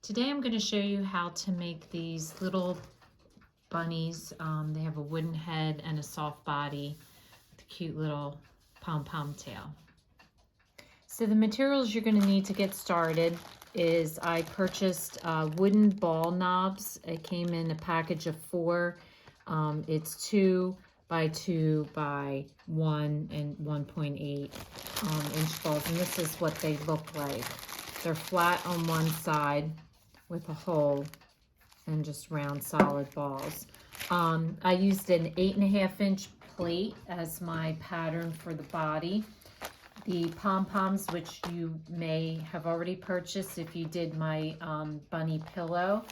Today I'm going to show you how to make these little bunnies. They have a wooden head and a soft body with a cute little pom-pom tail. So the materials you're going to need to get started is I purchased wooden ball knobs. It came in a package of 4. It's 2 by 2 by 1 and 1.8 inch balls, and this is what they look like. They're flat on one side with a hole and just round solid balls. I used an 8.5 inch plate as my pattern for the body. The pom-poms, which you may have already purchased if you did my bunny pillow.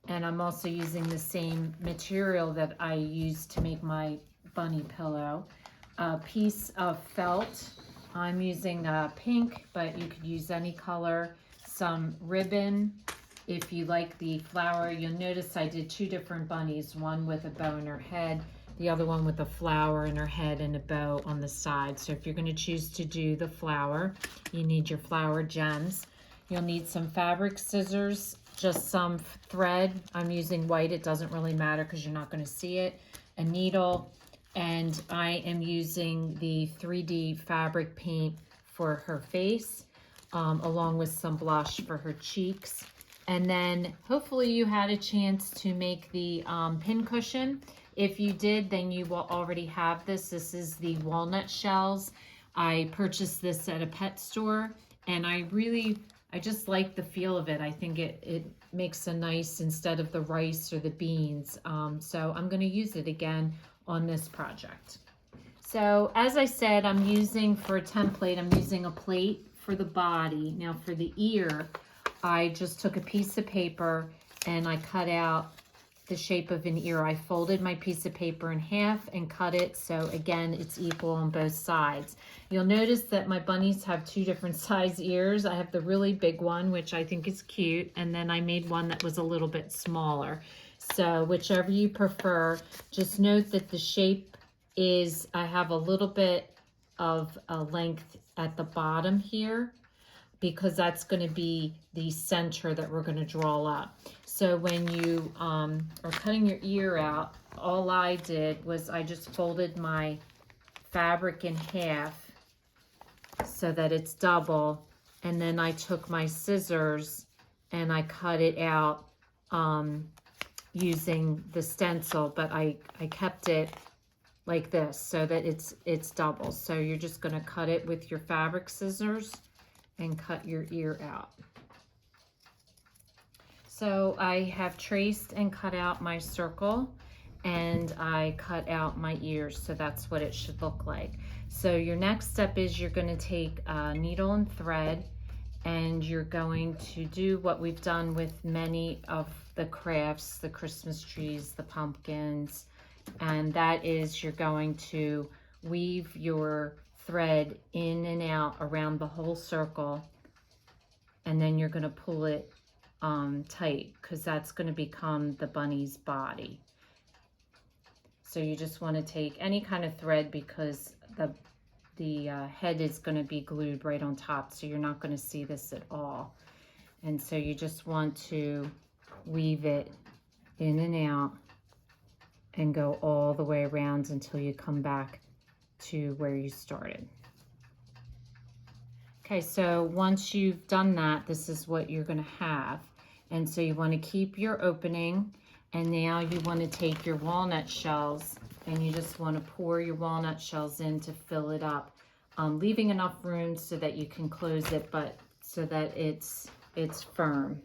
And I'm also using the same material that I used to make my bunny pillow. A piece of felt. I'm using pink, but you could use any color. Some ribbon. If you like the flower, you'll notice I did 2 different bunnies, one with a bow in her head, the other one with a flower in her head and a bow on the side. So if you're going to choose to do the flower, you need your flower gems. You'll need some fabric scissors, just some thread. I'm using white. It doesn't really matter because you're not going to see it. A needle, and I am using the 3D fabric paint for her face, along with some blush for her cheeks. And then hopefully you had a chance to make the pin cushion. If you did, then you will already have this. This is the walnut shells. I purchased this at a pet store, and I just like the feel of it. I think it makes a nice, instead of the rice or the beans. So I'm going to use it again on this project. So as I said, I'm using, for a template, I'm using a plate for the body. Now for the ear, I just took a piece of paper and I cut out the shape of an ear. I folded my piece of paper in half and cut it so again it's equal on both sides. You'll notice that my bunnies have 2 different size ears. I have the really big one, which I think is cute, and then I made one that was a little bit smaller. So whichever you prefer, just note that the shape is, I have a little bit of a length at the bottom here, because that's going to be the center that we're going to draw up. So when you are cutting your ear out, all I did was I just folded my fabric in half so that it's double, and then I took my scissors and I cut it out using the stencil, but I kept it like this so that it's double. So you're just going to cut it with your fabric scissors and cut your ear out. So I have traced and cut out my circle, and I cut out my ears, so that's what it should look like. So your next step is you're going to take a needle and thread, and you're going to do what we've done with many of the crafts, the Christmas trees, the pumpkins, and that is you're going to weave your thread in and out around the whole circle, and then you're going to pull it tight, because that's going to become the bunny's body. So you just want to take any kind of thread, because the head is going to be glued right on top, so you're not going to see this at all. And so you just want to weave it in and out and go all the way around until you come back to where you started. Okay, so once you've done that, this is what you're going to have. And so you want to keep your opening, and now you want to take your walnut shells and you just want to pour your walnut shells in to fill it up, leaving enough room so that you can close it, but so that it's firm.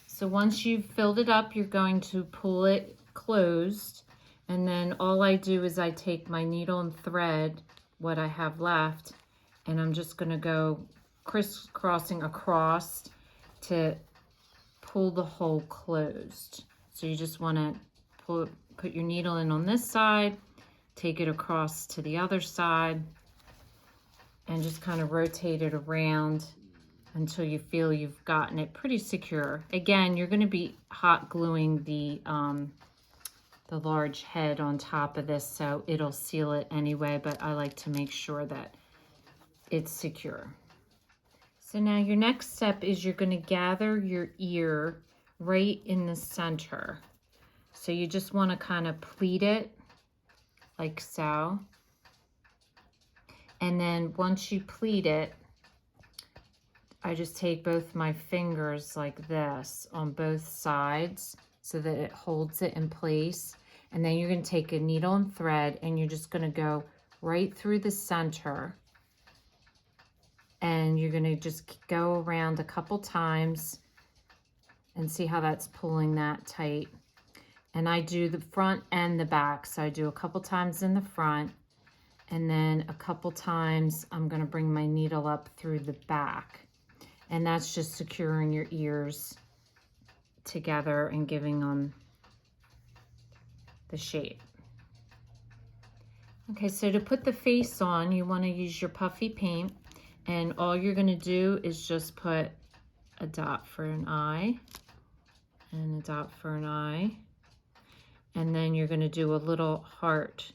So once you've filled it up, you're going to pull it closed, and then all I do is I take my needle and thread, what I have left, and I'm just going to go crisscrossing across to pull the hole closed. So you just want to put your needle in on this side, take it across to the other side, and just kind of rotate it around until you feel you've gotten it pretty secure. Again, you're going to be hot gluing the the large head on top of this, so it'll seal it anyway, but I like to make sure that it's secure. So now your next step is you're going to gather your ear right in the center. So you just want to kind of pleat it like so. And then once you pleat it, I just take both my fingers like this on both sides so that it holds it in place. And then you're going to take a needle and thread and you're just going to go right through the center. And you're going to just go around a couple times and see how that's pulling that tight. And I do the front and the back. So I do a couple times in the front, and then a couple times I'm going to bring my needle up through the back. And that's just securing your ears together and giving them the shape. Okay, so to put the face on, you want to use your puffy paint, and all you're going to do is just put a dot for an eye and a dot for an eye, and then you're going to do a little heart.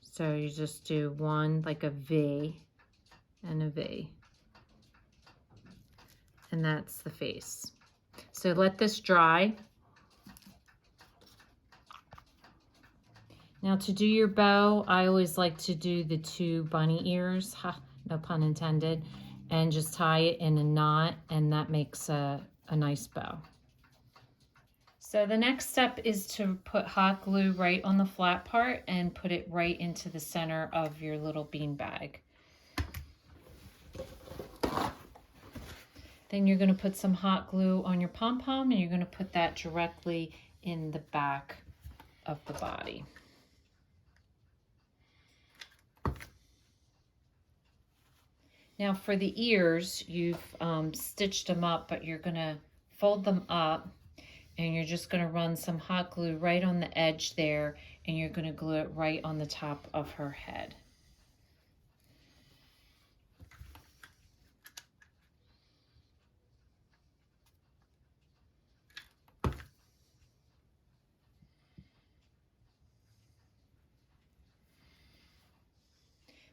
So you just do one, like a V and a V, and that's the face. So let this dry. Now to do your bow, I always like to do the 2 bunny ears, no pun intended, and just tie it in a knot, and that makes a nice bow. So the next step is to put hot glue right on the flat part and put it right into the center of your little bean bag. Then you're going to put some hot glue on your pom-pom, and you're going to put that directly in the back of the body. Now for the ears, you've stitched them up, but you're going to fold them up, and you're just going to run some hot glue right on the edge there, and you're going to glue it right on the top of her head.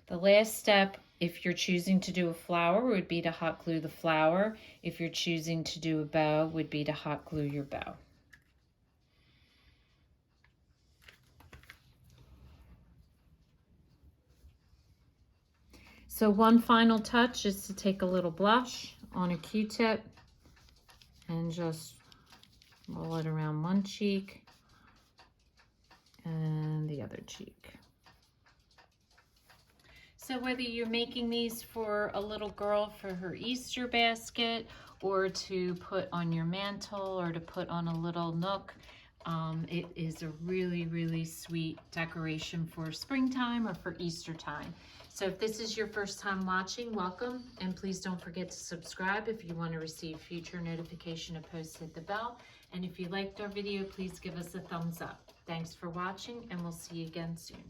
The last step, if you're choosing to do a flower, would be to hot glue the flower. If you're choosing to do a bow, would be to hot glue your bow. So one final touch is to take a little blush on a Q-tip and just roll it around one cheek and the other cheek. So whether you're making these for a little girl for her Easter basket, or to put on your mantle, or to put on a little nook, it is a really, really sweet decoration for springtime or for Easter time. So if this is your first time watching, welcome, and please don't forget to subscribe if you want to receive future notification of posts. Hit the bell, and if you liked our video, please give us a thumbs up. Thanks for watching, and we'll see you again soon.